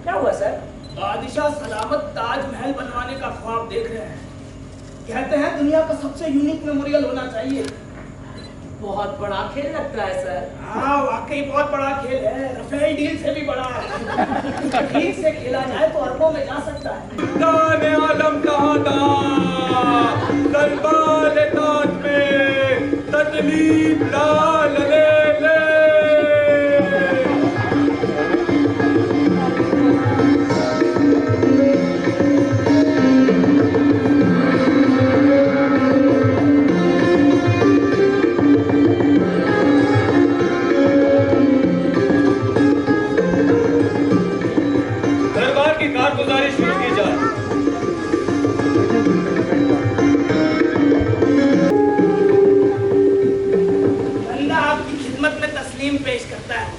क्या हुआ सर? बादशाह सलामत ताजमहल बनवाने का ख्वाब देख रहे हैं। कहते हैं दुनिया का सबसे यूनिक मेमोरियल होना चाहिए। बहुत बड़ा खेल लगता है सर। हाँ वाकई बहुत बड़ा खेल है, राफेल डील से भी बड़ा है। ठीक से खेला जाए तो अरबों में जा सकता है। दाने आलम कहाँ था? दरबार ताज में तजलीफ लाल ले ले। कारगुजारी शुरू की जाए। बंदा आपकी खिदमत में तस्लीम पेश करता है।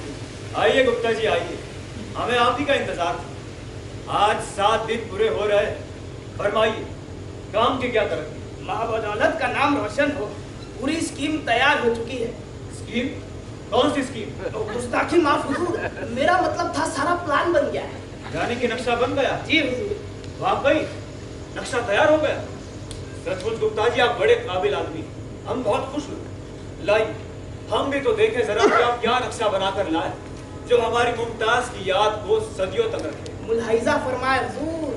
आइए गुप्ता जी आइए, हमें आप ही का इंतजार था। आज 7 दिन पूरे हो रहे, फरमाइए काम की क्या तरक्की? माँ बदौलत का नाम रोशन हो, पूरी स्कीम तैयार हो चुकी है। स्कीम? कौन सी स्कीम? तो गुस्ताखी माफ हुजूर, मेरा मतलब था सारा प्लान बन गया है। यानी कि नक्शा बन गया? जी हुजूर। वाकई नक्शा तैयार हो गया? सचमुच गुप्ता जी आप बड़े काबिल आदमी, हम बहुत खुश हुए। लाइए हम भी तो देखें जरा कि आप क्या नक्शा बनाकर लाए जो हमारी मुमताज की याद को सदियों तक रखे। मुलाहिजा फरमाए हुजूर,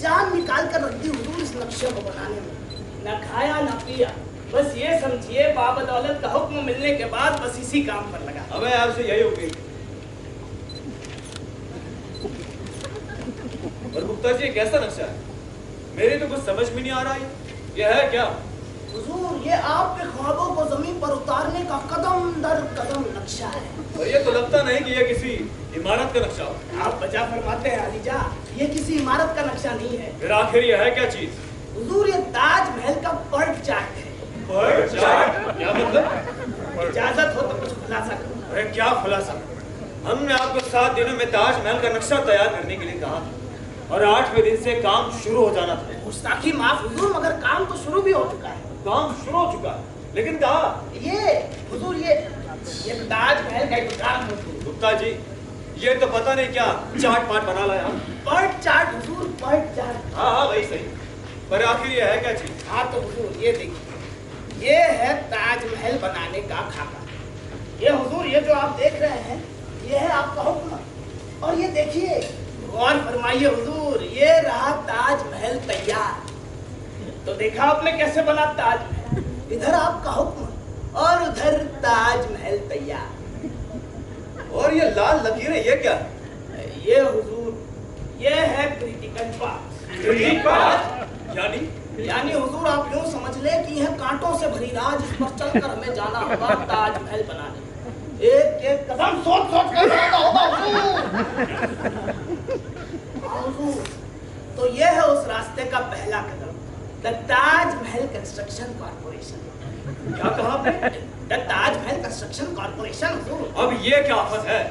जान निकाल कर रख दी हुजूर इस नक्शे को बनाने में। न खाया न पिया, बस ये समझिए बाबदौलत का हुक्म मिलने के बाद बस इसी काम पर लगा। हमें आपसे यही उम्मीद। और गुप्ता जी कैसा नक्शा है? मेरे तो कुछ समझ में नहीं आ रहा है, यह है क्या? हुजूर ये आपके ख्वाबों को जमीन पर उतारने का कदम दर कदम नक्शा है। और ये तो लगता नहीं कि यह किसी इमारत का नक्शा हो। आप बजा फरमाते हैं अलीजा, ये किसी इमारत का नक्शा नहीं है। फिर आखिर यह है क्या चीज? हुजूर ये ताजमहल का पर्ट चार्ट है। PERT chart? क्या मतलब? इजाजत हो तो कुछ खुलासा करो। अरे क्या खुलासा? हमने आपको 7 दिनों में ताजमहल का नक्शा तैयार करने के लिए कहा और 8वें दिन से काम शुरू हो जाना था। गुस्ताखी माफ हुजूर, मगर काम तो शुरू भी हो चुका है। काम शुरू हो चुका है, लेकिन कहा? ये हुजूर ये ताजमहल का इंतजाम है। गुप्ता जी ये तो पता नहीं क्या चार्ट पार्ट बना लाया हम। पर्ट चार्ट हुजूर, पर्ट चार्ट। हाँ हाँ वही सही, पर आखिर ये है क्या चीज? हाँ तो हुजूर ये देखिए, ये है ताजमहल बनाने का खाका। ये हुजूर ये जो आप देख रहे हैं ये है आपका हुक्म। और ये देखिए, गौर फरमाइए हुजूर, ये रहा ताजमहल तैयार। तो देखा आपने कैसे बना ताजमहल? इधर आपका हुक्म और उधर ताजमहल तैयार। और ये लाल लकीरें ये क्या? ये हुजूर ये है क्रिटिकल पाथ। क्रिटिकल पाथ यानी हुजूर आप यूं समझ ले कि यह कांटों से भरी राह जिस पर चलकर हमें जाना होगा ताजमहल बनाने। एक एक कदम सोच सोच कर जाना होगा हुजूर। तो ये है उस रास्ते का पहला कदम, द ताजमहल कंस्ट्रक्शन कॉर्पोरेशन। क्या कहा आपने? द ताजमहल कंस्ट्रक्शन कॉर्पोरेशन हुजूर। अब ये क्या आफत है?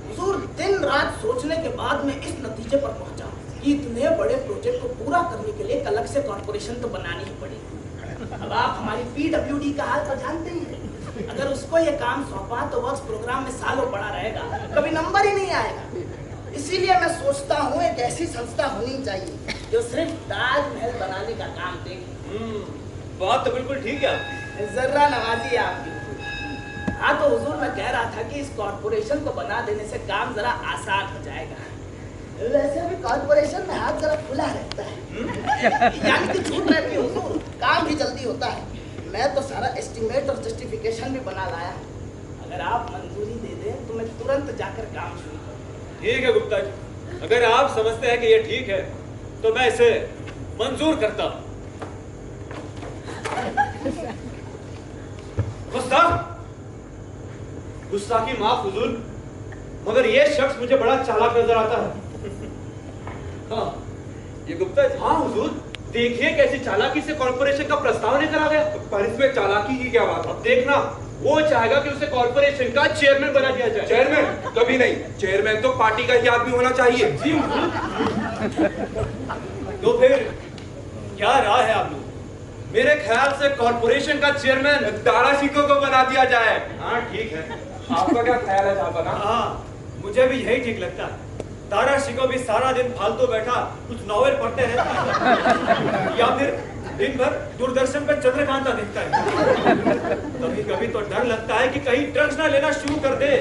हुजूर दिन रात सोचने के बाद मैं इस नतीजे पर पहुंचा कि इतने बड़े प्रोजेक्ट को पूरा करने के लिए एक अलग से कॉर्पोरेशन तो बनानी ही पड़ेगी। अब आप हमारी PWD का हाल तो जानते ही हैं। अगर उसको ये काम सौंपा तो वर्क्स प्रोग्राम में सालों पड़ा रहेगा, कभी नंबर ही नहीं आएगा। इसीलिए मैं सोचता हूँ एक ऐसी संस्था होनी चाहिए जो सिर्फ ताजमहल बनाने का काम देखे। बात तो बिल्कुल ठीक है आपकी। जर्रा नवाजी है आपकी। हाँ तो हुजूर मैं कह रहा था कि इस कॉर्पोरेशन को बना देने से काम जरा आसान हो जाएगा। वैसे भी कॉर्पोरेशन में हाथ जरा खुला रहता है। यानी कि झूठ नहीं हुजूर, काम भी जल्दी होता है। मैं तो सारा एस्टीमेट और जस्टिफिकेशन भी बना लाया। अगर आप मंजूरी दे दें तो मैं तुरंत जाकर काम शुरू करूँ। ठीक है गुप्ता जी, अगर आप समझते हैं कि ये ठीक है तो मैं इसे मंजूर करता हूँ। गुस्ताखी माफ हुजूर, मगर ये शख्स मुझे बड़ा चालाक नजर आता है। हाँ ये गुप्ता जी। हाँ हुजूर, देखिए कैसी चालाकी से कॉर्पोरेशन का प्रस्ताव लेकर आ गया। पर इसमें चालाकी की क्या बात है? अब देखना, वो चाहेगा कि उसे कॉर्पोरेशन का चेयरमैन बना दिया जाए। चेयरमैन? कभी नहीं, चेयरमैन तो पार्टी का ही आदमी होना चाहिए। जी तो फिर क्या राय है आप लोग? मेरे ख्याल से कॉर्पोरेशन का चेयरमैन दारा सिंह को बना दिया जाए। हाँ ठीक है। आपका क्या ख्याल है साहब? हाँ मुझे भी यही ठीक लगता है। दारा शिको भी सारा दिन फालतू बैठा कुछ नॉवेल पढ़ते हैं या फिर दिन भर दूरदर्शन पर चंद्रकांता देखता है। कभी कभी तो डर लगता है कि कहीं ड्रग्स ना लेना शुरू कर दे।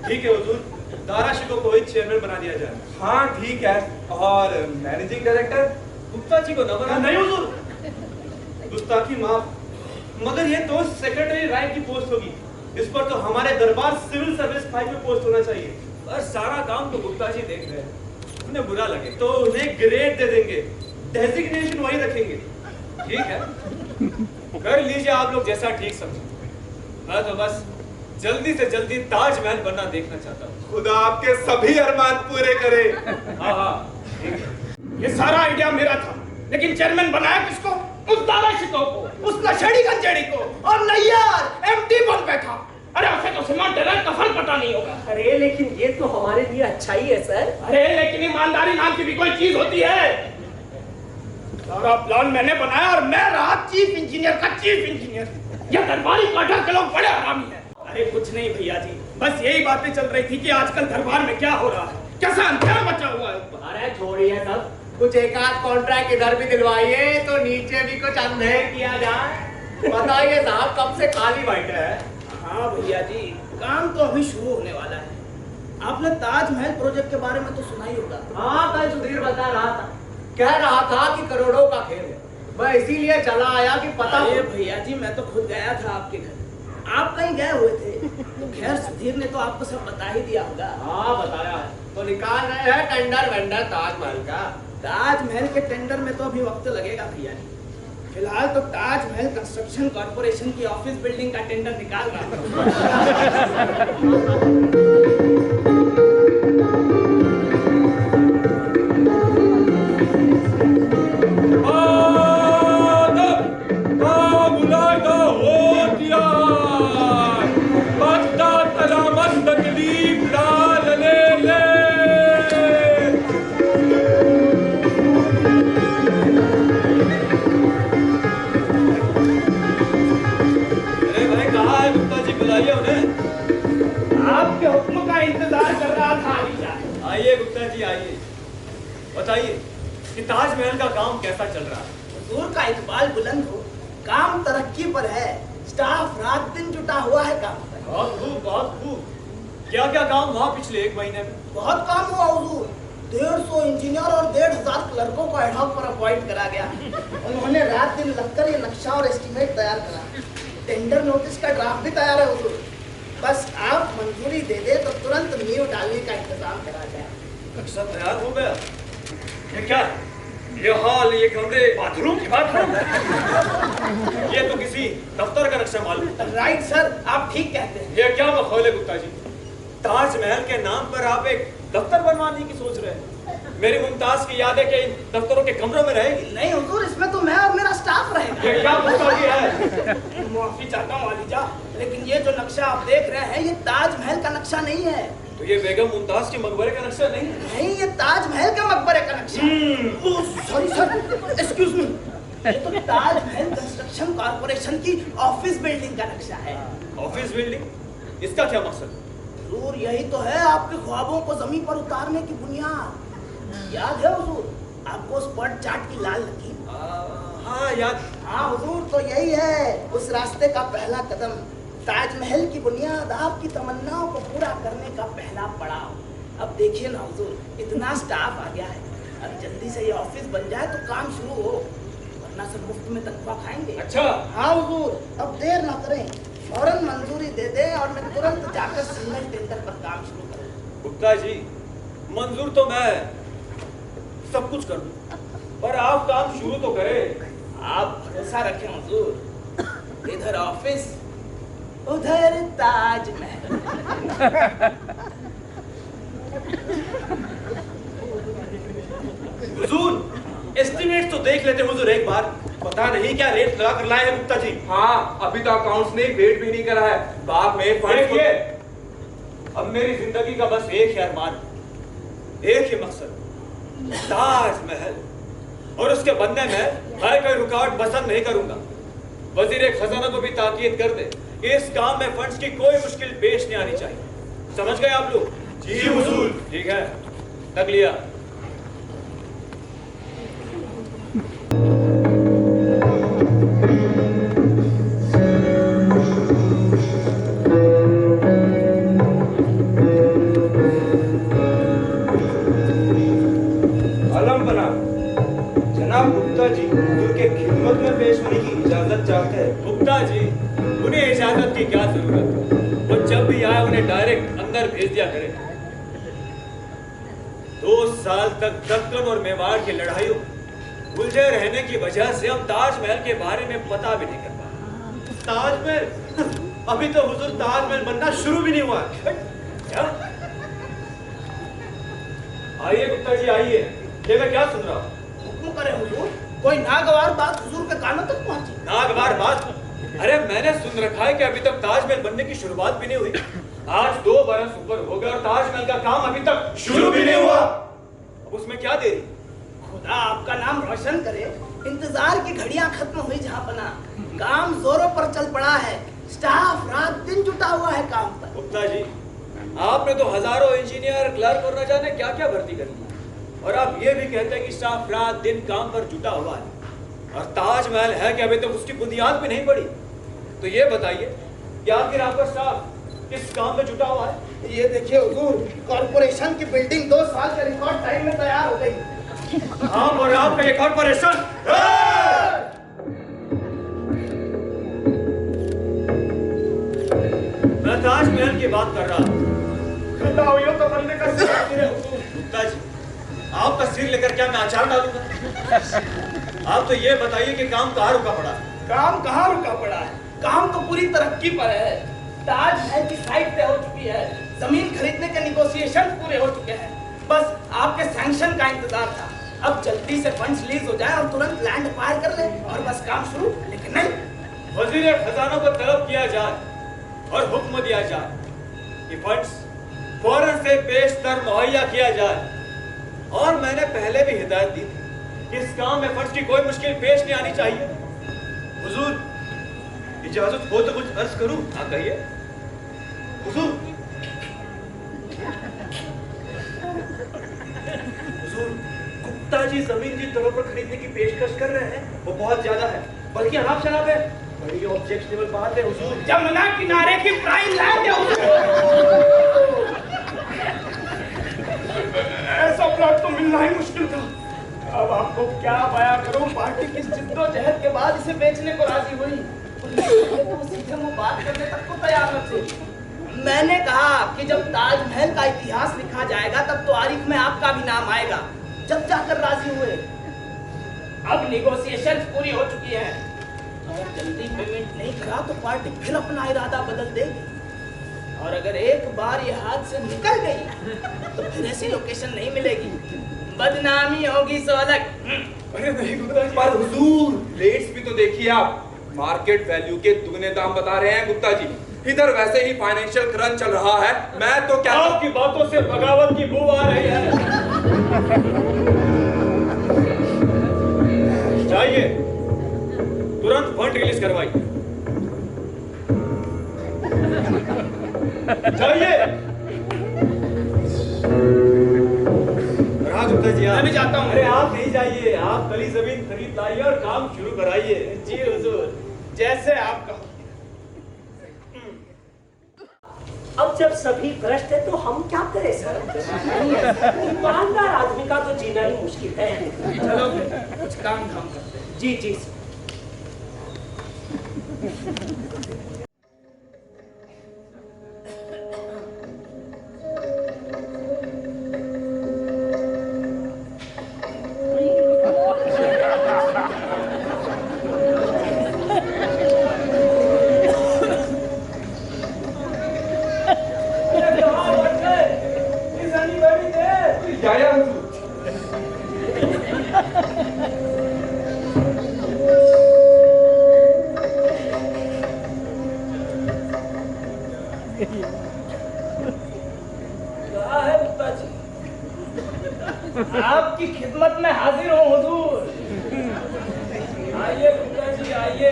ठीक है हुजूर, दारा शिको को ही चेयरमैन बना दिया जाए। हाँ ठीक है, और मैनेजिंग डायरेक्टर गुप्ता जी को न बना। नहीं हुजूर, गुस्ताखी माफ, मगर ये तो सेक्रेटरी रैंक की पोस्ट होगी। इस पर तो हमारे दरबार सिविल सर्विस 5 में पोस्ट होना चाहिए। पर सारा काम तो गुप्ता जी देख रहे हैं, उन्हें बुरा लगे तो उन्हें ग्रेड दे देंगे, डेजिग्नेशन वही रखेंगे। ठीक है, कर लीजिए आप लोग जैसा ठीक समझे। मैं तो बस जल्दी से जल्दी ताजमहल बनना देखना चाहता हूँ। खुदा आपके सभी अरमान पूरे करे। हाँ हाँ ठीक है। ये सारा आइडिया मेरा था, लेकिन चेयरमैन बनाया किसको? उस दारा शिको को, उस नशेड़ी गंजेड़ी को, और नैयार एमडी बन बैठा। अरे उसे तो सीमेंट टेलर का फर्क पता नहीं होगा। अरे लेकिन ये तो हमारे लिए अच्छा ही है सर। अरे लेकिन ईमानदारी नाम की भी कोई चीज होती है। सारा प्लान मैंने बनाया और मैं रहा चीफ इंजीनियर का चीफ इंजीनियर। ये दरबारी क्वार्टर के लोग बड़े हरामी हैं। अरे कुछ नहीं भैया जी, बस यही बातें चल रही थी कि आजकल दरबार में क्या हो रहा है, कैसा अंधेरा मचा हुआ है। अरे छोड़िए सब, कुछ एक आध कॉन्ट्रैक्ट इधर भी दिलवाइए तो नीचे भी कुछ अंधेर किया जाए। बताइए साहब, कब से खाली बैठे हैं? हाँ भैया जी, काम तो अभी शुरू होने वाला है। आपने ताजमहल प्रोजेक्ट के बारे में तो सुना ही होगा। हाँ, कल सुधीर बता रहा था, कह रहा था कि करोड़ों का खेल है। मैं इसीलिए चला आया कि पता हो। अरे भैया जी, मैं तो खुद गया था आपके घर, आप कहीं गए हुए थे। तो खैर सुधीर ने तो आपको सब बता ही दिया होगा। हाँ बताया है, तो निकाल रहे हैं टेंडर वेंडर ताजमहल का। ताजमहल के टेंडर में तो अभी वक्त लगेगा भैया जी। फिलहाल तो ताजमहल कंस्ट्रक्शन कॉर्पोरेशन की ऑफिस बिल्डिंग का टेंडर निकाल रहा आपके हुक्म का इंतजार कर रहा था। आइए गुप्ता जी आइए, बताइए कि ताजमहल का काम कैसा चल रहा है? हुजूर का इकबाल बुलंद हो, काम तरक्की पर है, स्टाफ रात दिन जुटा हुआ है काम पर। बहुत खूब, बहुत खूब। क्या क्या काम हुआ पिछले 1 महीने में? बहुत काम हुआ हुजूर। 150 इंजीनियर और 1,500 क्लर्कों को एडहॉक पर अपॉइंट करा गया। उन्होंने रात दिन लगकर ये नक्शा और एस्टीमेट तैयार करा। टेंडर नोटिस का ड्राफ्ट भी तैयार है हुजूर। बस आप मंजूरी दे दे तो तुरंत नींव डालने का इंतजाम करा जाए। नक्शा तैयार हो गया? ये क्या, ये हॉल, ये कमरे, बाथरूम की बात है? ये तो किसी दफ्तर का नक्शा मालूम। राइट सर, आप ठीक कहते हैं। ये क्या मखौल है गुप्ता जी? ताजमहल के नाम पर आप एक दफ्तर बनवाने की सोच रहे हैं? मेरी मुमताज की यादें के इन दफ्तरों के कमरों में रहेगी? नहीं हुजूर, इसमें तो मैं और मेरा स्टाफ रहेगा। ये क्या गुप्ता जी है? माफी चाहता हूँ वालिजा, लेकिन ये जो नक्शा आप देख रहे हैं ये ताजमहल का नक्शा नहीं है। तो ये बेगम मुमताज के मकबरे का नक्शा नहीं है? नहीं, ये ताजमहल के मकबरे का नक्शा। Sorry sir, excuse me. ये तो ताजमहल कंस्ट्रक्शन कॉर्पोरेशन की ऑफिस बिल्डिंग का नक्शा है। Office building? इसका क्या मकसद? हुजूर यही तो है आपके ख्वाबों को जमीन पर उतारने की बुनियाद। याद है हुजूर आपको स्पॉट चार्ट की लाल लकीर? हाँ याद। हाँ हुजूर, तो यही है उस रास्ते का पहला कदम। ताजमहल की बुनियाद आपकी तमन्नाओं को पूरा करने का पहला पड़ाव। अब देखिए ना हुजूर, इतना स्टाफ आ गया है, अब जल्दी से ये ऑफिस बन जाए तो काम शुरू हो, वरना सब मुफ्त में तनख्वाह खाएंगे। अच्छा। हाँ हुजूर, अब देर ना करें, फौरन मंजूरी दे दें और मैं तुरंत जाकर सिंगल टेंडर पर काम शुरू करूँ। गुप्ता जी, मंजूर तो मैं सब कुछ कर दूं, पर आप काम शुरू तो करें। आप भरोसा रखें हुजूर, इधर ऑफिस उधर ताजमहल। हुजूर एस्टीमेट तो देख लेते हुजूर एक बार, पता नहीं क्या रेट लगा कर लाए हैं गुप्ता जी। हाँ, अभी तो अकाउंट्स ने वेट भी नहीं करा है। बाद में देखिए, अब मेरी जिंदगी का बस एक ही अरमान, एक ही मकसद, ताजमहल, और उसके बनने में मैं कोई रुकावट पसंद नहीं करूंगा। वजीर खजाना को भी ताकीद कर दे कि इस काम में फंड्स की कोई मुश्किल पेश नहीं आनी चाहिए। समझ गए आप लोग? जी हुजूर। ठीक है, रख लिया। आलम बना जनाब गुप्ता जी हुजूर के खिदमत में पेश होने की इजाजत चाहते हैं। गुप्ता जी, उन्हें इजाजत की क्या जरूरत है? वो जब भी आए उन्हें डायरेक्ट अंदर भेज दिया करें। 2 साल तक दक्कन और मेवाड़ की लड़ाइयों उलझे रहने की वजह से हम ताजमहल के बारे में पता भी नहीं कर पाए। ताजमहल? अभी तो हुजूर ताजमहल बनना शुरू भी नहीं हुआ है। क्या? आइए गुप्ता जी आइए, ये मैं क्या सुन रहा हूँ? हुक्म करे हुजूर, कोई नागवार बात हुजूर के कानों तक पहुंची। नागवार बात? अरे मैंने सुन रखा है कि अभी तक ताजमहल बनने की शुरुआत भी नहीं हुई। आज 2 बरस ऊपर हो गए और ताजमहल का काम अभी तक शुरू भी नहीं हुआ। अब उसमें क्या देरी? खुदा आपका नाम रोशन करे, इंतजार की घड़ियां खत्म हुई जहां बना। काम जोरों पर चल पड़ा है, स्टाफ रात दिन जुटा हुआ है काम पर। गुप्ता जी, आपने तो हजारों इंजीनियर, क्लर्क और न जाने क्या क्या भर्ती कर ली, और आप ये भी कहते हैं कि स्टाफ रात दिन काम पर जुटा हुआ है, और ताजमहल है कि अभी तक उसकी बुनियाद भी नहीं पड़ी। तो ये बताइए कि आखिर आपका स्टाफ किस काम में जुटा हुआ है? ये देखिए हुजूर, कॉर्पोरेशन की बिल्डिंग 2 साल के रिकॉर्ड टाइम में तैयार हो गई। हाँ, और आपका ये कॉर्पोरेशन मैं ताजमहल की बात कर रहा हूँ। तो बंदे का गुप्ता जी, आपका सिर लेकर क्या मैं अचार डालूंगा? आप तो ये बताइए कि काम कहाँ रुका पड़ा है? काम कहाँ रुका पड़ा है? काम तो पूरी तरक्की पर है। ताजमहल की साइट तय हो चुकी है, जमीन खरीदने के निगोशिएशन पूरे हो चुके हैं। बस आपके सैंक्शन का इंतजार था। अब जल्दी से फंड्स रिलीज हो जाए और तुरंत लैंड एक्वायर कर ले और बस काम शुरू। लेकिन नहीं, वजीर खजाना को तलब किया जाए और हुक्म दिया जाए कि फंड्स फौरन से पेशतर मुहैया किया जाए। और मैंने पहले भी हिदायत दी थी कि इस काम में फंड्स की कोई मुश्किल पेश नहीं आनी चाहिए। हुजूर, इजाजत हो तो कुछ अर्ज करूं? हाँ कहिए। हुजूर, हुजूर, गुप्ता जी जमीन की तौर पर खरीदने की पेशकश कर रहे हैं। वो बहुत ज्यादा है, बल्कि अनाप शनाप है। बड़ी ऑब्जेक्शनेबल बात है हुजूर। जमुना किनारे की प्राइम लैंड है हुजूर। ऐसा प्लॉट तो मिलना ही मुश्किल था। अब आपको क्या बयां करूं, पार्टी की जिद्दोजहद के बाद इसे बेचने को राजी हुई। तो सीधे मुंह बात करने तक को तैयार न थे। मैंने कहा कि जब ताजमहल का इतिहास लिखा जाएगा तब तो तारीख में आपका भी नाम आएगा। जब जाकर राजी हुए। अब निगोशिएशन पूरी हो चुकी है। अगर जल्दी पेमेंट नहीं करा तो पार्टी फिर अपना इरादा बदल देगी। और अगर एक बार ये हाथ से निकल गई तो फिर ऐसी लोकेशन नहीं मिलेगी, बदनामी होगी सो अलग। अरे नहीं गुप्ता जी। पर हुजूर, रेट्स भी तो देखिए आप, मार्केट वैल्यू के दुगने दाम बता रहे हैं गुप्ता जी। इधर वैसे ही फाइनेंशियल क्रंच चल रहा है। मैं तो क्या आपकी बातों से बगावत की बू आ रही है। जाइए, तुरंत फंड रिलीज करवाइए। जाइए। गुप्ता जी, मैं भी जाता हूँ। अरे आप नहीं जाइए, आप कल ही जमीन खरीद लाइए और काम शुरू कराइए। जी हुजूर, जैसे आप कहो। अब जब सभी भ्रष्ट है तो हम क्या करें सर? ईमानदार आदमी का तो जीना ही मुश्किल है। चलो फिर कुछ काम करते हैं। जी जी। जाया हुजूर। कहा है गुप्ता जी? आपकी खिदमत में हाजिर हूँ हुजूर। आइए गुप्ता जी आइए,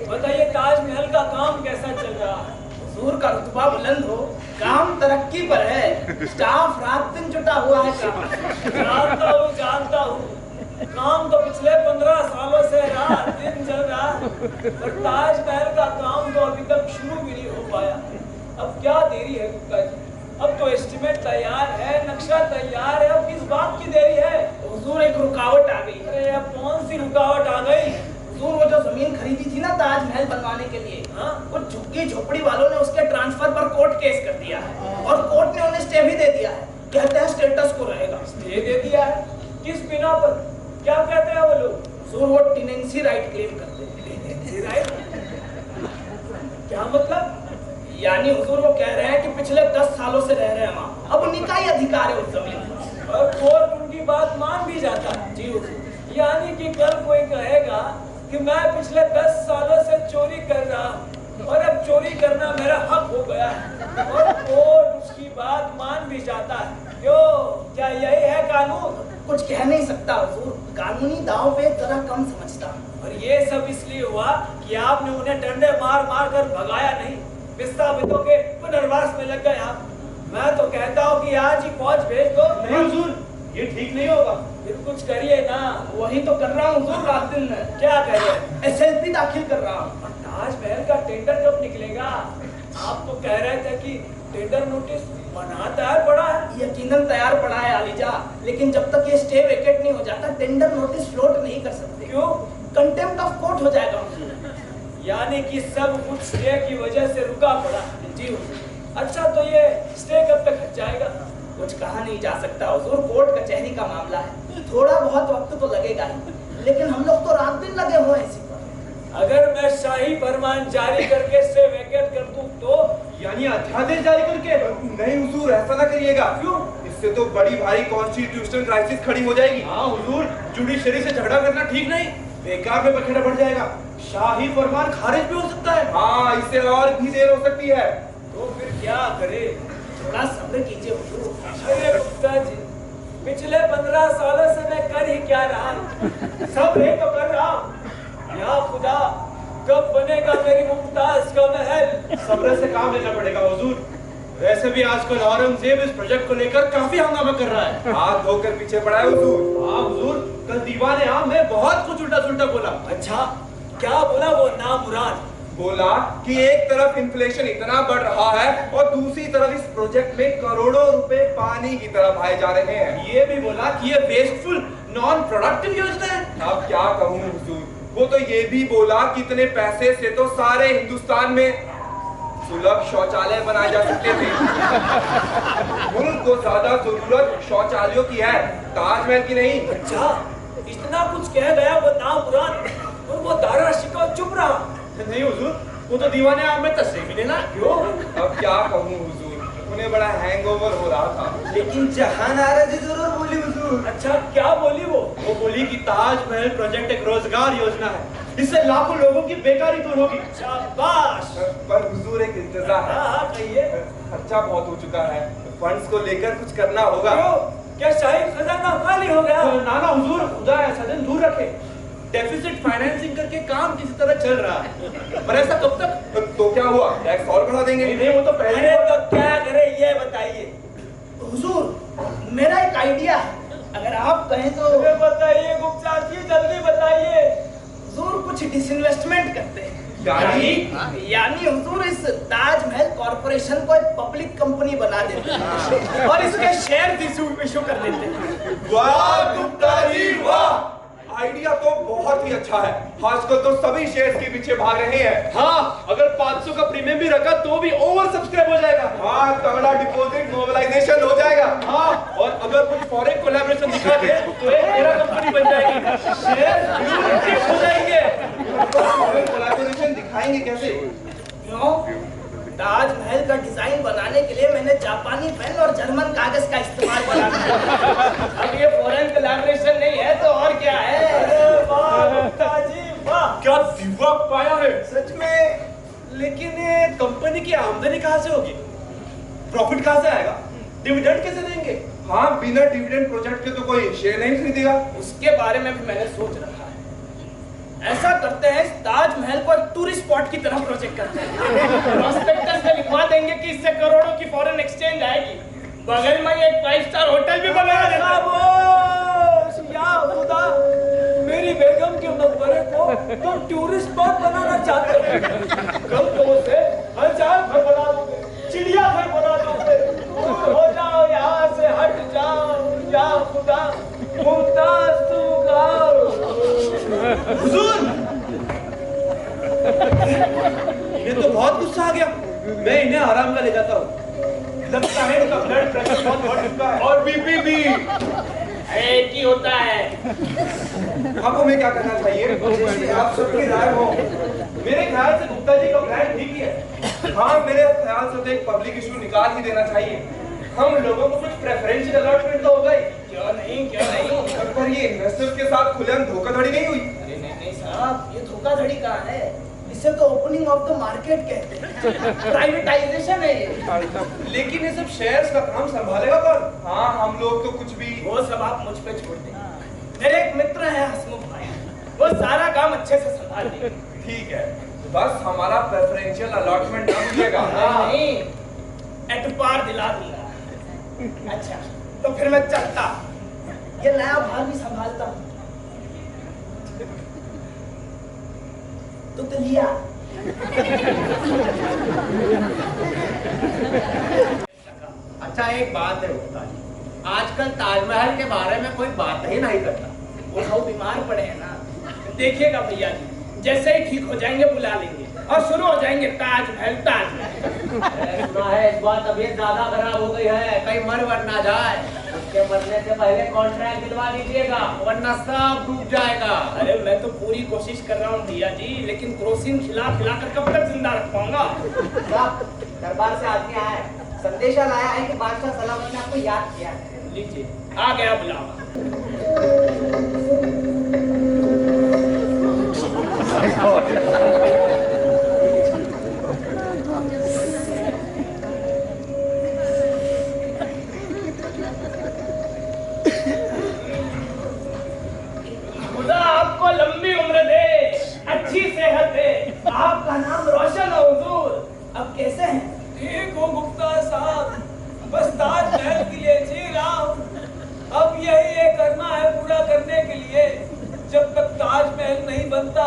बताइए ताजमहल का काम कैसा चल रहा है? हुजूर का रुतबा बुलंद हो, काम तरक्की पर है, स्टाफ रात दिन जुटा हुआ है काम। जानता हूँ काम तो पिछले 15 सालों से रात दिन चल रहा है, पर ताजमहल का काम तो अभी तक शुरू भी नहीं हो पाया। अब क्या देरी है गुप्ता जी? अब तो एस्टिमेट तैयार है, नक्शा तैयार है, अब किस बात की देरी है? हुजूर एक रुकावट आ गई। अरे अब कौन सी रुकावट आ गई? हुजूर वो जो जमीन खरीदी थी ना ताजमहल बनवाने के लिए, हाँ? वो झुग्गी झोपड़ी वालों ने उसके ट्रांसफर पर कोर्ट केस कर दिया है और कोर्ट ने उन्हें स्टे भी दे दिया है। कहते हैं स्टेटस को रहेगा। स्टे दे दिया है? किस बिना पर? क्या कहते हैं वो लोग? हुजूर वो टेनेंसी राइट क्लेम करते हैं। Tenancy right? क्या मतलब? यानी हुजूर वो कह रहे हैं कि पिछले 10 सालों से रह रहे हैं वहाँ, अब उन्हीं का ही अधिकार है उस जमीन पर। और कोर्ट उनकी बात मान भी जाता है। जी हुजूर। यानी कि कल कोई कहेगा कि मैं पिछले 10 सालों से चोरी कर रहा हूँ और अब चोरी करना मेरा हक हो गया है और कोर्ट उसकी बात मान भी जाता है। क्यों? क्या यही है कानून? कुछ कह नहीं सकता हुजूर, कानूनी दांव पे जरा कम समझता। और ये सब इसलिए हुआ कि आपने उन्हें डंडे मार मार कर भगाया नहीं, विस्थापितों के पुनर्वास में लग गए आप। मैं तो कहता हूँ कि आज ही फौज भेज दो। नहीं हुजूर, ये ठीक नहीं होगा। फिर कुछ करिए ना। वही तो कर रहा हूँ हुजूर, रात दिन में। क्या करिए? SLP दाखिल कर रहा हूँ। और ताजमहल का टेंडर कब निकलेगा? आप तो कह रहे थे कि टेंडर नोटिस बना तैयार पड़ा है। यकीनन तैयार पड़ा है आलिजा, लेकिन जब तक ये स्टे वेकेट नहीं हो जाता टेंडर नोटिस फ्लोट नहीं कर सकते। क्यों? कंटेम्प्ट ऑफ कोर्ट हो जाएगा। यानी कि सब कुछ स्टे की वजह से रुका पड़ा। जी हुजूर। अच्छा तो ये स्टे कब तक हट जाएगा? कुछ कहा नहीं जा सकता हुजूर, कोर्ट कचहरी का मामला है, थोड़ा बहुत वक्त तो लगेगा ही, लेकिन हम लोग तो रात दिन लगे हुए हैं इसी पर। अगर मैं शाही फरमान जारी करके स्टे वेकेट कर दूं तो? यानी अध्यादेश जारी करके? नहीं हुजूर, ऐसा ना करिएगा। क्यों? इससे तो बड़ी भारी कॉन्स्टिट्यूशनल क्राइसिस खड़ी हो जाएगी। हाँ हुजूर, जुडिशरी से झगड़ा करना ठीक नहीं, बेकार में बखेड़ा बढ़ जाएगा, शाही फरमान खारिज भी हो सकता है। हाँ, इससे और भी देर हो सकती है। तो फिर क्या करे? थोड़ा सब्र कीजिए हुजूर। अरे गुप्ता जी, पिछले 15 सालों से मैं कर ही क्या रहा? सब नहीं तो कर रहा। या खुदा, कब बनेगा मेरी मुमताज का महल? सब्र से काम लेना पड़ेगा हुजूर। वैसे भी आजकल औरंगजेब इस प्रोजेक्ट को लेकर काफी हंगामा कर रहा है। हाथ धोकर पीछे पड़ा है हुजूर। हाँ हुजूर, कल दीवाने आम में बहुत कुछ उल्टा सुल्टा बोला। अच्छा, क्या बोला वो नामुराद? बोला कि एक तरफ इन्फ्लेशन इतना बढ़ रहा है और दूसरी तरफ इस प्रोजेक्ट में करोड़ों रुपए पानी की तरह बहाए जा रहे हैं। ये भी बोला कि ये वेस्टफुल नॉन प्रोडक्टिव योजना है। अब क्या कहूँ हुजूर, वो तो ये भी बोला कि इतने पैसे से तो सारे हिंदुस्तान में सुलभ शौचालय बनाए जा सकते थे। मुल्क को ज्यादा जरूरत शौचालयों की है, ताजमहल की नहीं। अच्छा, इतना कुछ कह गया वो नामुराद और वो दारा शिकवा चुप रहा? नहीं हुजूर, वो तो दीवाने आम में तस्रीफ ही लेना। क्यों? अब क्या कहूँ हुजूर, उन्हें बड़ा हैंगओवर हो रहा था। लेकिन जहां नाराजी जरूर बोली हुजूर। अच्छा, क्या बोली वो? वो बोली कि ताजमहल प्रोजेक्ट एक रोजगार योजना है, इससे लाखों लोगों की बेकारी दूर होगी। शाबाश। पर हुजूर एक इंतजार है। हाँ हाँ कहिए। खर्चा बहुत हो चुका है, फंड्स को लेकर कुछ करना होगा। क्यों? क्या शाही खजाना खाली हो गया? नाना हुजूर, खुदा ऐसा दिन दूर रखे, डेफिसिट फाइनेंसिंग करके काम किसी तरह चल रहा है, पर ऐसा कब तक? तो क्या हुआ, टैक्स और बढ़ा देंगे? नहीं, वो तो पहले अरे तो क्या करे ये बताइए। हुजूर, मेरा एक आइडिया है, अगर आप कहें तो। अरे बताइए गुप्ता जी, जल्दी बताइए। हुजूर कुछ डिसइन्वेस्टमेंट करते हैं। यानी हुजूर इस ताजमहल कॉर्पोरेशन को एक पब्लिक कंपनी बना देते हैं और इसके शेयर इशू कर देते हैं। वाह गुप्ता जी वाह, आइडिया तो बहुत ही अच्छा है। आजकल तो सभी शेयर्स के पीछे भाग रहे हैं। हाँ, अगर 500 का प्रीमियम भी रखा तो भी ओवर सब्सक्राइब हो जाएगा। हाँ, तगड़ा डिपॉजिट मोबिलाइजेशन हो जाएगा। हाँ, और अगर कुछ फॉरेन कोलैबोरेशन दिखा दे तो एक मेरा कंपनी बन जाएगी, शेयर बिल्कुल हो जाएंगे। कोलैबोरेशन दिखाएंगे कैसे? क्यों? ताजमहल का डिजाइन बनाने के लिए मैंने जापानी पेन और जर्मन कागज का इस्तेमाल किया है। अब ये फॉरेन कोलैबोरेशन नहीं है तो और क्या है? अरे वाह गुप्ता जी वाह, क्या दिमाग पाया है सच में। लेकिन ये कंपनी की आमदनी कहाँ से होगी, प्रॉफिट कहाँ से आएगा, डिविडेंड कैसे देंगे? हाँ, बिना डिविडेंड प्रोजेक्ट के तो कोई शेयर नहीं खरीदेगा। उसके बारे में भी मैंने सोच रखा है। ऐसा करते हैं, ताजमहल को एक टूरिस्ट स्पॉट की तरह प्रोजेक्ट करते हैं। प्रॉस्पेक्टस में लिखवा देंगे कि इससे करोड़ों की फॉरेन बगल में एक 5 स्टार होटल भी बना देना। खामोश, या खुदा, मेरी बेगम के मकबरे को तुम टूरिस्ट स्पॉट बनाना चाहते हो? कम तो से हजार घर बना दोगे, चिड़ियाघर बना दोगे। दूर हो जाओ यहाँ से, हट जाओ, या खुदा, मुमताज तुम गाओ। हुजूर, इन्हें तो बहुत गुस्सा आ गया। मैं इन्हें आराम का ले जाता हूँ। लगता है इनका ब्लड प्रेशर बहुत बढ़ चुका है और बीपी भी। एक ही होता है। अब हमें क्या करना चाहिए? जैसे आप सबकी राय हो। मेरे ख्याल से गुप्ता जी का प्लान ठीक ही है। हाँ, मेरे ख्याल से तो एक पब्लिक इशू निकाल ही देना चाहिए। हम लोगों को कुछ प्रेफरेंशियल अलॉटमेंट तो होगा ही। क्यों नहीं? पर ये इन्वेस्टर्स के साथ खुलेआम धोखाधड़ी नहीं हुई? अरे नहीं साहब, ये धोखाधड़ी कहाँ है? इसे तो ओपनिंग ऑफ द मार्केट कहते हैं। प्राइवेटाइजेशन है ये। लेकिन ये सब शेयर्स का काम संभालेगा कौन? हाँ, हम लोग तो कुछ भी। वो सब आप मुझ पे छोड़ दें। मेरे एक मित्र हैं हसमुख भाई, वो सारा काम अच्छे से संभाल लेंगे। ठीक है, बस हमारा प्रेफरेंशियल अलॉटमेंट ना मिलेगा। नहीं, एतबार दिला दूंगा। अच्छा, तो फिर मैं चलता। ये नया भाग भी संभालता हूँ। तो लिया। अच्छा, एक बात है गुप्ता जी, आजकल ताजमहल के बारे में कोई बात ही नहीं करता। वो बीमार पड़े हैं ना, देखिएगा भैया जी, जैसे ही ठीक हो जाएंगे बुला लेंगे और शुरू हो जाएंगे ताजमहल ताजमहल। सुना है इस बार तबीयत ज्यादा खराब हो गई है, कहीं मर वर ना जाए। उसके मरने से पहले कॉन्ट्रैक्ट दिलवा लीजिएगा, वरना सब डूब जाएगा। अरे मैं तो पूरी कोशिश कर रहा हूँ भैया जी, लेकिन क्रोसिन खिला कर कब तक जिंदा रख पाऊंगा? दरबार से आदमी आया है, संदेशा लाया है कि बादशाह सलामत ने आपको याद किया है। लीजिए, आ गया बुलावा। खुदा आपको लंबी उम्र दे, अच्छी सेहत दे, आपका नाम रोशन हो हुजूर। अब कैसे हैं? ठीक हो गुप्ता साहब, बस ताजमहल के लिए जी रहा हूँ। अब यही ये करना है पूरा करने के लिए। जब तक ताजमहल नहीं बनता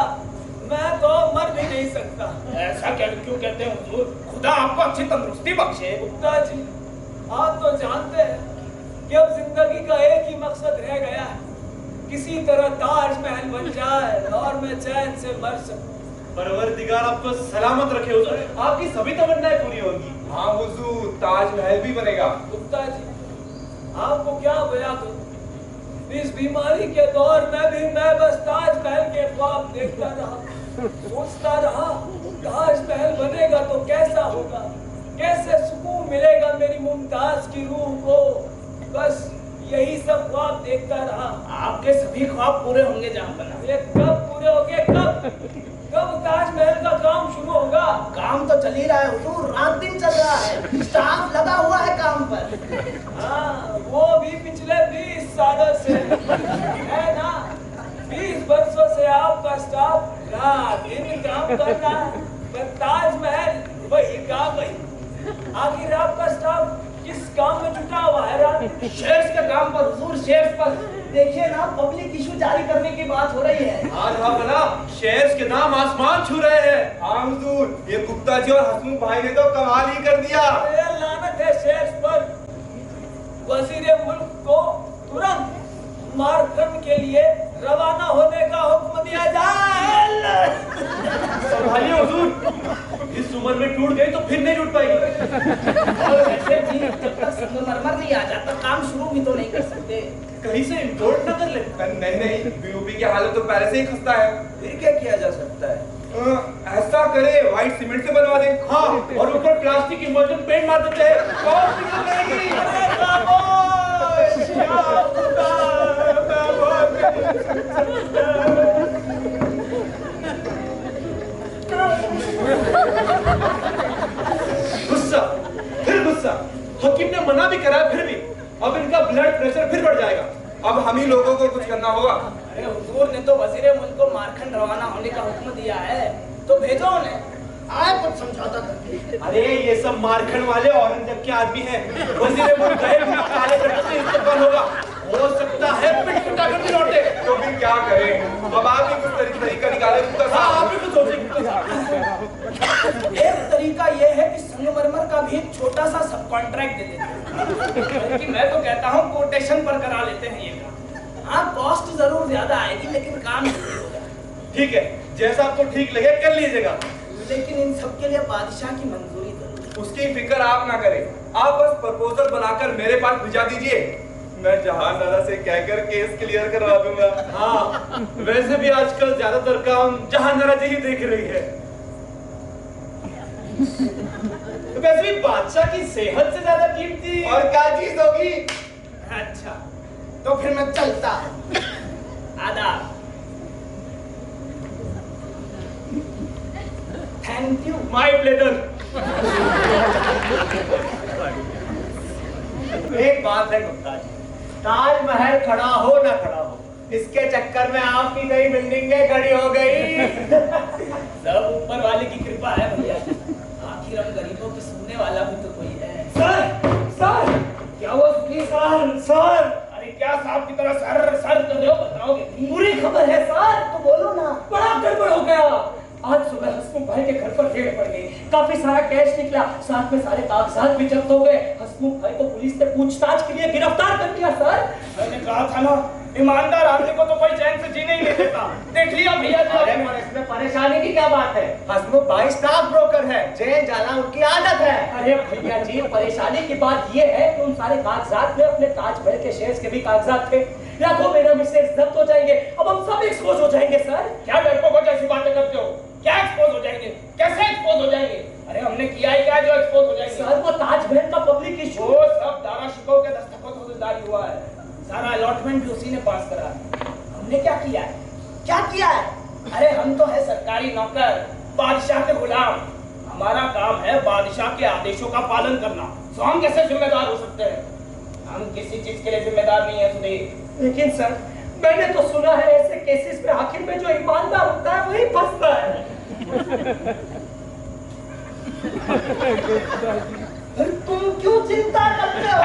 मैं तो मर भी नहीं सकता। ऐसा क्यों कहते हैं हुजूर? खुदा आपको अच्छी तंदुरुस्ती बख्शे। गुप्ता जी, आप तो जानते हैं कि अब जिंदगी का एक ही मकसद रह गया है, किसी तरह ताजमहल बन जाए और मैं चैन से मर सकूं। परवरदिगार आपको सलामत रखे हुजूर, आपकी सभी तमन्नाएं पूरी होंगी। हाँ हुजूर, ताजमहल भी बनेगा। गुप्ता जी, आपको क्या बया करूं? इस बीमारी के दौर में भी मैं बस ताजमहल के ख्वाब देखता रहा, सोचता रहा ताजमहल बनेगा तो कैसा होगा, कैसे सुकून मिलेगा मेरी मुमताज की रूह को। बस यही सब ख्वाब देखता रहा। आपके सभी ख्वाब पूरे होंगे जहाँ बना। ये कब पूरे होंगे? कब ताजमहल का काम शुरू होगा? काम तो चल ही रहा है हुजूर, रात दिन चल रहा है, स्टाफ लगा हुआ है काम पर। हाँ, वो भी पिछले 20 सालों से है ना। 20 वर्षों से आपका स्टाफ रात दिन काम कर रहा है, पर ताजमहल वही काम वही। आखिर आपका स्टाफ किस काम में जुटा हुआ है? रात शेयर्स के काम पर हुजूर, शेयर्स पर। देखिए ना, पब्लिक इशू जारी करने की बात हो रही है। आज हाँ भला, शेयर्स के दाम आसमान छू रहे हैं। हाँ हुजूर, ये गुप्ता जी और हसमुख भाई ने तो कमाल ही कर दिया। अरे लानत है शेयर्स पर। वजीर मुल्क को तुरंत मार्कन के लिए रवाना होने का हुक्म दिया जाए। संभालिए हुजूर, इस उम्र में टूट गई तो फिर नहीं टूट पाएगी। और वैसे भी जब तक संगमरमर नहीं आ जाता काम शुरू भी तो नहीं कर सकते। कहीं से इंपोर्ट ना कर ले। नहीं, बीओपी की हालत तो पहले से ही खस्ता है। फिर क्या किया जा सकता है? ऐसा करे, व्हाइट सीमेंट से बनवा दे। हाँ, और ऊपर प्लास्टिक इमर्जन पेंट मार देते हैं। बहुत पिघल जाएगी। अरे खामोश, या खुदा, मैं बहुत गुस्सा, फिर गुस्सा। हकीम ने मना भी करा, फिर भी अब इनका ब्लड प्रेशर फिर बढ़ जाएगा। अब हम ही लोगों को कुछ करना होगा। अरे हुजूर ने तो वजीर मुल्क को मारखंड रवाना होने का हुक्म दिया है, तो भेजो उन्हें। आए कुछ समझौता करके। अरे ये सब मारखंड वाले औरंगजेब के आदमी हैं। वजीर मुल्क गए बिना काले कटों से इस्तेमाल होगा, हो सकता है पिट पिटा कर लौटे। तो फिर क्या करें? अब आप ही कुछ तरीका निकाले गुप्ता साहब। आप ही कुछ सोचिए गुप्ता साहब। एक तरीका ये है कि संगमरमर का भी एक छोटा सा सब कॉन्ट्रैक्ट दे देते हैं। बल्कि मैं तो कहता हूँ कोटेशन पर करा लेते हैं ये काम। हाँ कॉस्ट जरूर ज्यादा आएगी लेकिन काम जरूर होगा। ठीक है, जैसा आपको ठीक लगे कर लीजिएगा। लेकिन इन सब के लिए बादशाह की मंजूरी जरूरी है। उसकी फिक्र आप ना करें, आप बस प्रपोजल बनाकर मेरे पास भिजा दीजिए, मैं जहांनारा से कहकर केस क्लियर करवा दूंगा। हाँ, वैसे भी आजकल ज्यादातर काम जहांनारा जी ही देख रही है। तो वैसे भी बादशाह की सेहत से ज्यादा कीमती और क्या चीज होगी? अच्छा तो फिर मैं चलता हूँ। आदाब। Thank you. My pleasure. एक बात है गुप्ता जी, ताजमहल खड़ा हो ना खड़ा हो, इसके चक्कर में आपकी नई बिल्डिंगें खड़ी हो गई। सब ऊपर वाले की कृपा है भैया। आखिर हम गरीबों की सुनने वाला भी तो कोई है। सर क्या हुआ सुखी? सर अरे क्या साहब की तरह सर सर कर रहे हो, बताओगे? बुरी खबर है सर, तो बोलो ना। बड़ा गड़बड़ हो गया। आज सुबह हसमुख भाई के घर पर रेड पड़ गई, काफी सारा कैश निकला, साथ में सारे कागजात भी जब्त हो गए। हसमुख भाई को पुलिस ने पूछताछ के लिए गिरफ्तार कर लिया सर। मैंने कहा था ना, ईमानदार आदमी को तो कोई चैन से जीने ही नहीं देता। देख लिया भैया जी अरे आपने। पर इसमें परेशानी की क्या बात है? हसमुख भाई स्टॉक ब्रोकर है, जेल जाना उनकी आदत है। अरे भैया जी, परेशानी की बात ये है कि उन सारे कागजात में अपने ताजमहल के शेयर्स के भी कागजात थे। लाखों बेनामी शेयर्स जब्त हो जाएंगे, अब हम सब एक्सपोज हो जाएंगे सर। क्या डरपोकों जैसी बातें करते हो? क्या एक्सपोज हो जाएंगे? कैसे एक्सपोज हो जाएंगे? अरे हमने किया ही क्या जो एक्सपोज हो जाएंगे? सर वो ताजमहल का पब्लिक इशू। वो सब दारा शिकोह के दस्तखत होदारी हुआ है, सारा अलॉटमेंट भी उसी ने पास करा है। हमने क्या किया है? क्या किया है? अरे हम तो है सरकारी नौकर, बादशाह के गुलाम। हमारा काम है बादशाह के आदेशों का पालन करना, तो हम कैसे जिम्मेदार हो सकते हैं? हम किसी चीज के लिए जिम्मेदार नहीं है सुधीर। लेकिन सर मैंने तो सुना है ऐसे केसेस में आखिर में जो ईमानदार होता है वही फंसता है। तुम क्यों चिंता करते हो?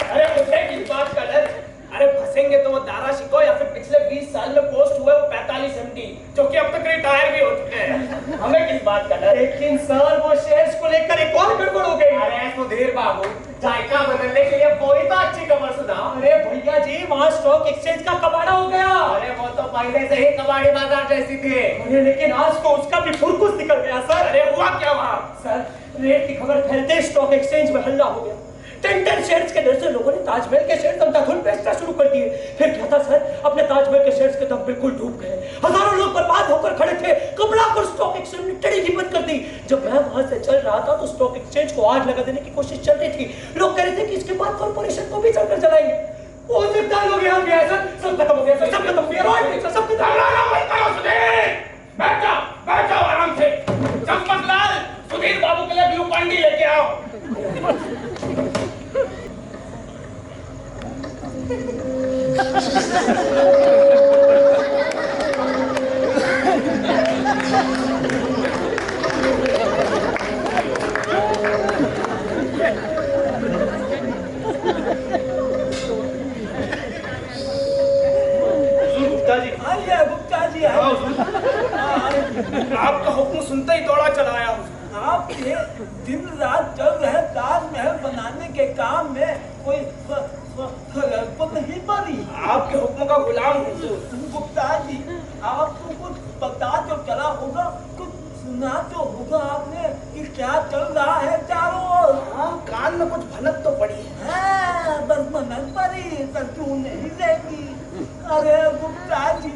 अरे मुझे किस बात का डर? अरे फंसेंगे तो वो दारा शिकोह या फिर पिछले 20 साल में पोस्ट हुए वो 45 MD जो कि अब तक रिटायर भी हो चुके हैं। हमें किस बात का डर? लेकिन सर वो शेयर्स को लेकर एक और गड़बड़ हो गई। अरे सुधीर बाबू, जायका बदलने के लिए कोई तो अच्छी खबर सुनाओ। अरे भैया जी, वहाँ स्टॉक एक्सचेंज का कबाड़ा हो गया। अरे वो तो पहले से ही कबाड़ी बाजार जैसी थी। अरे लेकिन आज तो उसका भी फुरकुस निकल गया सर। अरे हुआ क्या वहाँ? सर रेट की खबर फैलते स्टॉक एक्सचेंज में हल्ला हो गया। 10 शेयर्स के डर से लोगों ने ताजमहल के शेयर्स अंधाधुंध बेचना शुरू कर दिए। फिर क्या था सर, अपने ताजमहल के शेयर्स के दम बिल्कुल डूब गए। हजारों लोग बर्बाद होकर खड़े थे। घबराकर स्टॉक एक्सचेंज ने टड़ी ही बंद कर दी। जब मैं वहां से चल रहा था तो स्टॉक एक्सचेंज को आग लगा देने की कोशिश चल रही थी। लोग कह रहे थे कि इसके बाद कॉर्पोरेशन को भी चलकर जलाएंगे। वो जिम्मेदार लोग यहाँ गया सर, सब खत्म हो गया सर, सब खत्म हो गया। सब खत्म बैठ जाओ आराम से। चंपकलाल, सुधीर बाबू के लिए ग्लूकॉन डी लेके आओ। गुप्ता जी, आइए गुप्ता जी आपका हुक्म सुनते ही दौड़ा चला आया हूँ। आप ये दिन रात चल रहे ताजमहल बनाने के काम में कोई खलबत नहीं पड़ी। आपके हुक्म का गुलाम हूँ। गुप्ता जी, आपको कुछ पता तो चला होगा, कुछ सुना तो होगा आपने कि क्या चल रहा है चारों ओर? हाँ, कान में कुछ भनक तो पड़ी है। हाँ, बस भनक पड़ी तो क्यों नहीं रहेगी? अरे गुप्ता जी,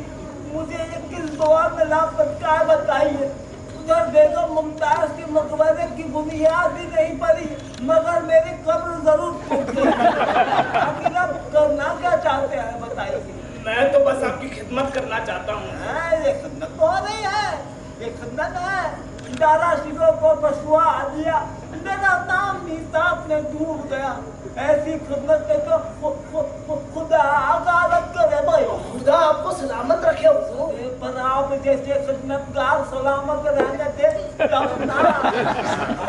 मुझे ये किस दुआ में लापता बताइए। उधर बेगम मुमताज के मकबरे की बुनियाद ही नहीं पड़ी मगर मेरी कब्र जरूर टूट गई। आखिर आप करना क्या चाहते हैं बताइए? मैं तो बस आपकी खिदमत करना चाहता हूँ। ये खिदमत तो हो रही है, ये खिदमत है। दारा शिकोह को पछुआ दिया, मेरा नाम भी साथ में डूब गया। ऐसी खिदमत में तो खुदा आगारत करे भाई। खुदा आपको सलामत रखे हुजूर। पर आप जैसे खिदमतगार सलामत रहने दे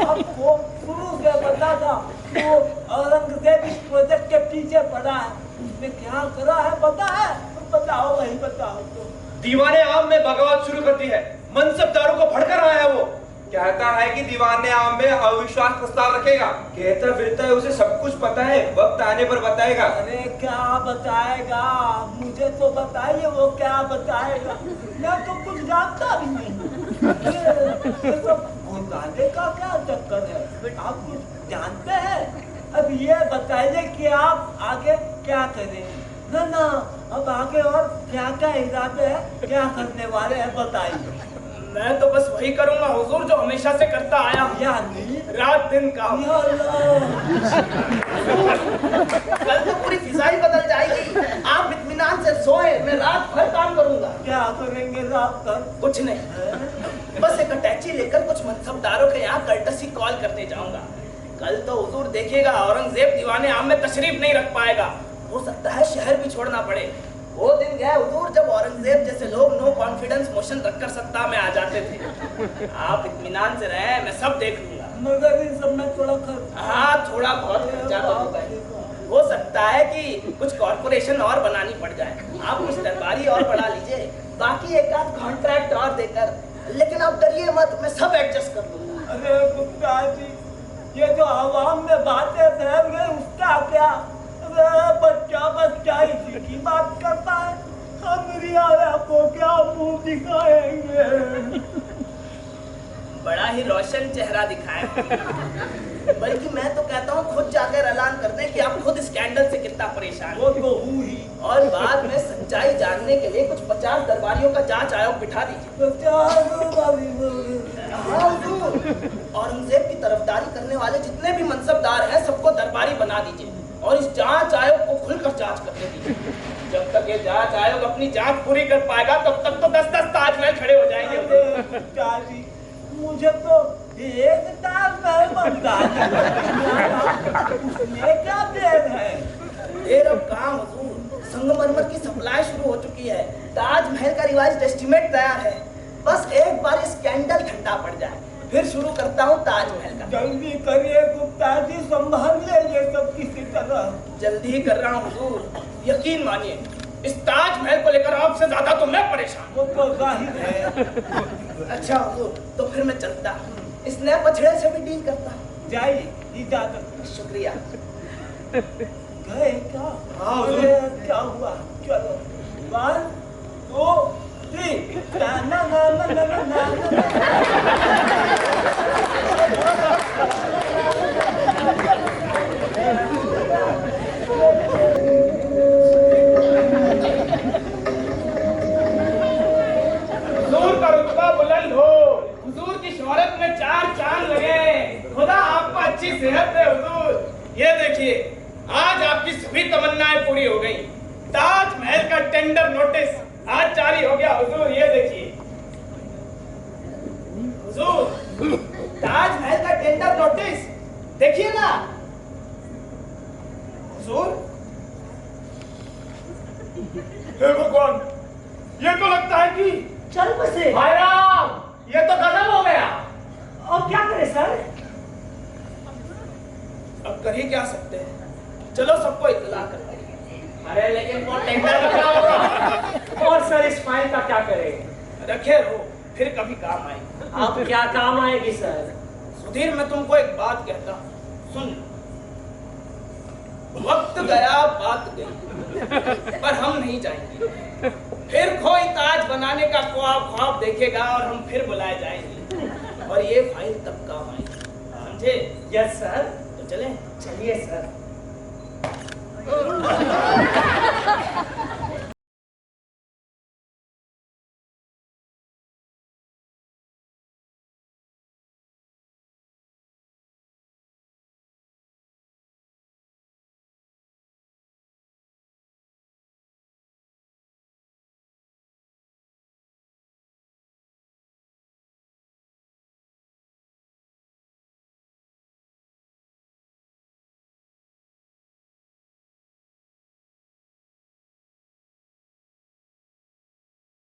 आपको शुरू से पता था वो औरंगजेब इस प्रोजेक्ट के पीछे पड़ा है, उसने क्या करा है पता है? बताओ वही बताओ तो। दीवाने आम में बगावत शुरू कर दी है, मनसबदारों को भड़का रहा है। वो कहता है कि दीवाने आम में अविश्वास प्रस्ताव रखेगा। कहता फिरता है उसे सब कुछ पता है, वक्त आने पर बताएगा। अरे क्या बताएगा? मुझे तो बताइए वो क्या बताएगा। मैं तो कुछ जानता भी नहीं। ये सब घोटाले का क्या चक्कर है? आप कुछ जानते हैं? अब ये बताइए कि आप आगे क्या करेंगे। ना अब आगे और क्या क्या इरादे है, क्या करने वाले हैं बताइए। मैं तो बस वही करूंगा हुजूर जो हमेशा से करता आया हूं, यानी रात दिन काम। कल तो पूरी फिजा ही बदल जाएगी। आप इत्मीनान से सोए, मैं रात भर काम करूंगा। क्या करेंगे रात भर? कुछ नहीं, बस एक अटैची लेकर कुछ मनसबदारों के यहाँ कर्टसी कॉल करने जाऊंगा। कल तो हुजूर देखिएगा औरंगजेब दीवाने आम में तशरीफ नहीं रख पाएगा। हो सकता है शहर भी छोड़ना पड़े। वो दिन गया हुजूर जब औरंगजेब जैसे लोग नो कॉन्फिडेंस मोशन रखकर सत्ता में आ जाते थे। आप इत्मीनान से रहे, मैं सब देख लूंगा। मगर इन सब में थोड़ा खर्च। हाँ, थोड़ा बहुत खर्चा तो होगा ही। हो सकता है कि कुछ कॉर्पोरेशन और बनानी पड़ जाए। आप कुछ दरबारी और बढ़ा लीजिए, बाकी एक आध कॉन्ट्रैक्ट और देकर। लेकिन आप डरिए मत, मैं सब एडजस्ट कर लूंगा। अरे गुप्ता जी, ये जो आवाम में बातें फैल गई उसका क्या? बच्चा इसी की बात करता है। हम रियाया को क्या मुंह दिखाएंगे? बड़ा ही रोशन चेहरा दिखाए। बल्कि मैं तो कहता हूँ खुद जाकर ऐलान कर दें कि आप खुद स्कैंडल से कितना परेशान वो तो हुई। और बाद में सच्चाई जानने के लिए कुछ 50 दरबारियों का जांच आयोग बिठा दीजिए। हाँ हुजूर, औरंगजेब की तरफदारी करने वाले जितने भी मनसबदार हैं सबको दरबारी बना दीजिए और इस जांच आयोग को खुलकर जांच करने दीजिए। जब तक ये जांच आयोग अपनी जांच पूरी कर पाएगा तब तक तो 10-10 ताजमहल खड़े हो जाएंगे। मुझे तो एक ताजमहल बनता है, उसमें क्या देर है? देर अब कहाँ हुजूर, संगमरमर की सप्लाई शुरू हो चुकी है। ताजमहल का रिवाइज्ड एस्टीमेट तैयार है। बस एक बार स्कैंडल ठंडा पड़ जाए फिर शुरू करता हूँ ताजमहल का। जल्दी करिए गुप्ता जी, संभालिए ये सब किसी तरह। जल्दी ही कर रहा हूँ हुजूर, यकीन मानिए इस ताजमहल को लेकर आपसे ज्यादा तो मैं परेशान। वो तो जाहिर है। अच्छा हुजूर, तो फिर मैं चलता, इस नए पछड़े से भी डील करता। जाइए, इजाजत। शुक्रिया। गए क्या? हाँ हुजूर। अरे क्या हुआ? चलो 1 2 3 ना ना ना ना ना ना ना। हुजूर का रुतबा बुलंद हो, हुजूर की शोहरत में 4 चांद लगे। खुदा आपको अच्छी सेहत दे हुजूर। ये देखिए, आज आपकी सभी तमन्नाएं पूरी हो गई। ताजमहल का टेंडर नोटिस आज जारी हो गया हुजूर। ये देखिए हुजूर, ताजमहल का टेंडर नोटिस देखिए ना हुजूर। हे भगवान, ये तो लगता है कि चल बसे। भाई राम, ये तो खत्म हो गया। और क्या करें सर? अब कर ही क्या सकते हैं, चलो सबको इत्तला कर देंगे। अरे लेकिन वो टेंडर का क्या होगा? और सर इस फाइल का क्या करें? रखे रहो, फिर कभी काम आएगी। आप क्या काम आएगी सर? सुधीर, मैं तुमको एक बात कहता हूँ, सुन लो। वक्त गया बात गई, पर हम नहीं जाएंगे। फिर कोई ताज बनाने का ख्वाब देखेगा और हम फिर बुलाए जाएंगे और ये फाइल तब काम आएगी, समझे? Yes sir. तो चलें? चलिए सर।